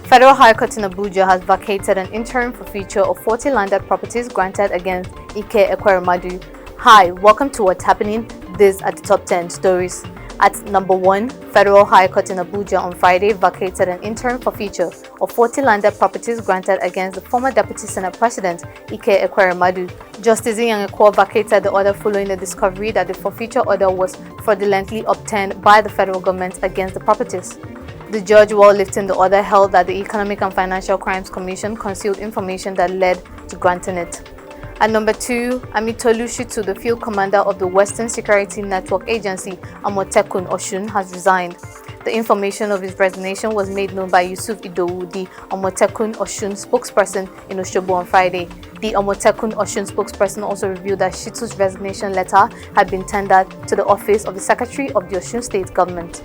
Federal High Court in Abuja has vacated an interim forfeiture of 40 landed properties granted against Ike Ekweremadu. Hi, welcome to What's Happening. These are the top 10 stories. At number 1, Federal High Court in Abuja on Friday vacated an interim forfeiture of 40 landed properties granted against the former Deputy Senate President Ike Ekweremadu. Justice Ike vacated the order following the discovery that the forfeiture order was fraudulently obtained by the federal government against the properties. The judge, while lifting the order, held that the Economic and Financial Crimes Commission concealed information that led to granting it. At number 2, Amitolu Shitu, the field commander of the Western Security Network Agency, Amotekun Osun, has resigned. The information of his resignation was made known by Yusuf Idowu, the Amotekun Osun spokesperson in Osogbo on Friday. The Amotekun Osun spokesperson also revealed that Shitu's resignation letter had been tendered to the office of the Secretary of the Osun State Government.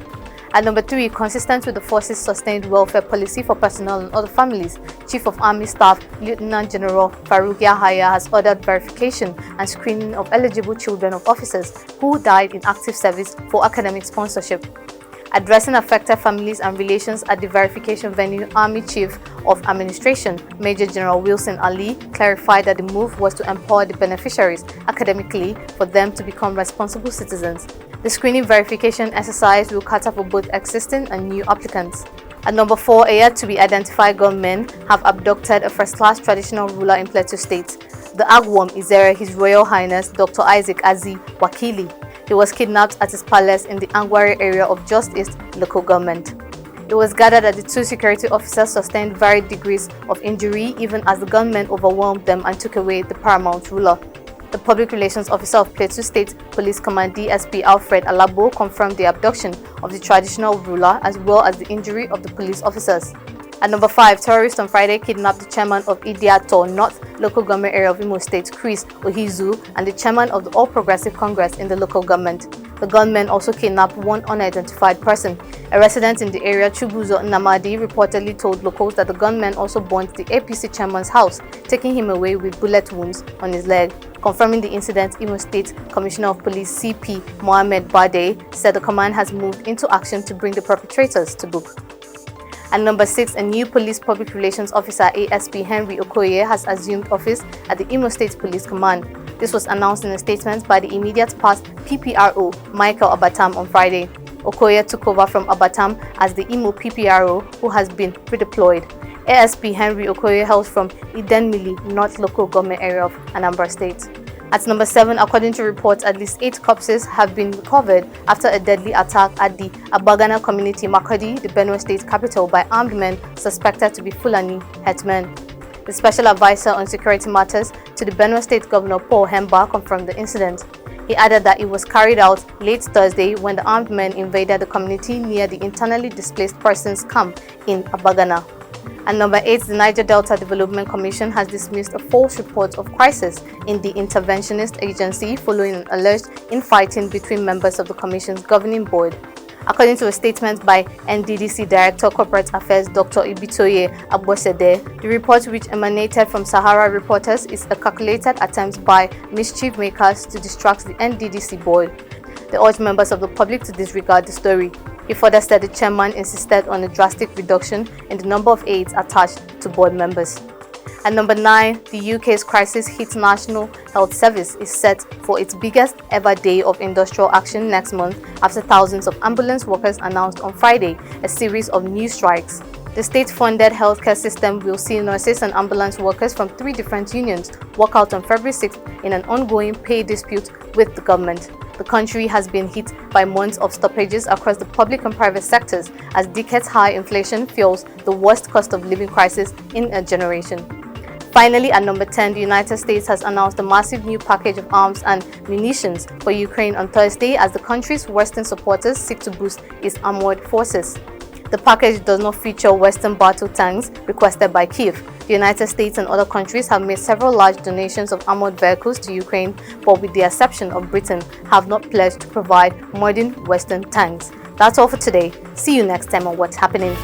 At number 3, consistent with the force's sustained welfare policy for personnel and other families, Chief of Army Staff Lieutenant General Farouk Yahaya has ordered verification and screening of eligible children of officers who died in active service for academic sponsorship. Addressing affected families and relations at the verification venue, Army Chief of Administration Major General Wilson Ali clarified that the move was to empower the beneficiaries academically for them to become responsible citizens. The screening verification exercise will cater for both existing and new applicants. At number 4, a yet-to-be-identified gunmen have abducted a first-class traditional ruler in Plateau State. The Agwom is His Royal Highness Dr. Isaac Azi Wakili. He was kidnapped at his palace in the Angwari area of Just East local government. It was gathered that the two security officers sustained varied degrees of injury even as the gunmen overwhelmed them and took away the paramount ruler. The Public Relations Officer of Plateau State Police Command DSP Alfred Alabo confirmed the abduction of the traditional ruler as well as the injury of the police officers. At number 5, terrorists on Friday kidnapped the chairman of Idiato North local government area of Imo State, Chris Ohizu, and the chairman of the All Progressive Congress in the local government. The gunmen also kidnapped one unidentified person. A resident in the area, Chubuzo Namadi, reportedly told locals that the gunmen also burnt the APC chairman's house, taking him away with bullet wounds on his leg. Confirming the incident, Imo State Commissioner of Police CP Mohammed Bade said the command has moved into action to bring the perpetrators to book. At number 6, a new police public relations officer, ASP Henry Okoye, has assumed office at the Imo State Police Command. This was announced in a statement by the immediate past PPRO, Michael Abatam, on Friday. Okoye took over from Abatam as the Imo PPRO, who has been redeployed. ASP Henry Okoye hails from Idenmili North local government area of Anambra State. At number 7, according to reports, at least 8 corpses have been recovered after a deadly attack at the Abagana community, Makurdi, the Benue State capital, by armed men suspected to be Fulani headsmen. The special advisor on security matters to the Benue State Governor Paul Hemba confirmed the incident. He added that it was carried out late Thursday when the armed men invaded the community near the internally displaced persons camp in Abagana. At number 8, the Niger Delta Development Commission has dismissed a false report of crisis in the interventionist agency following an alleged infighting between members of the commission's governing board. According to a statement by NDDC Director Corporate Affairs Dr. Ibitoye Abosede, the report, which emanated from Sahara reporters, is a calculated attempt by mischief makers to distract the NDDC board. They urged members of the public to disregard the story. He further said the chairman insisted on a drastic reduction in the number of aides attached to board members. At number 9, the UK's crisis-hit National Health Service is set for its biggest ever day of industrial action next month after thousands of ambulance workers announced on Friday a series of new strikes. The state-funded healthcare system will see nurses and ambulance workers from 3 different unions walk out on February 6th in an ongoing pay dispute with the government. The country has been hit by months of stoppages across the public and private sectors as decades-high inflation fuels the worst cost of living crisis in a generation. Finally, at number 10, the United States has announced a massive new package of arms and munitions for Ukraine on Thursday as the country's Western supporters seek to boost its armored forces. The package does not feature Western battle tanks requested by Kyiv. The United States and other countries have made several large donations of armored vehicles to Ukraine, but with the exception of Britain, have not pledged to provide modern Western tanks. That's all for today. See you next time on What's Happening.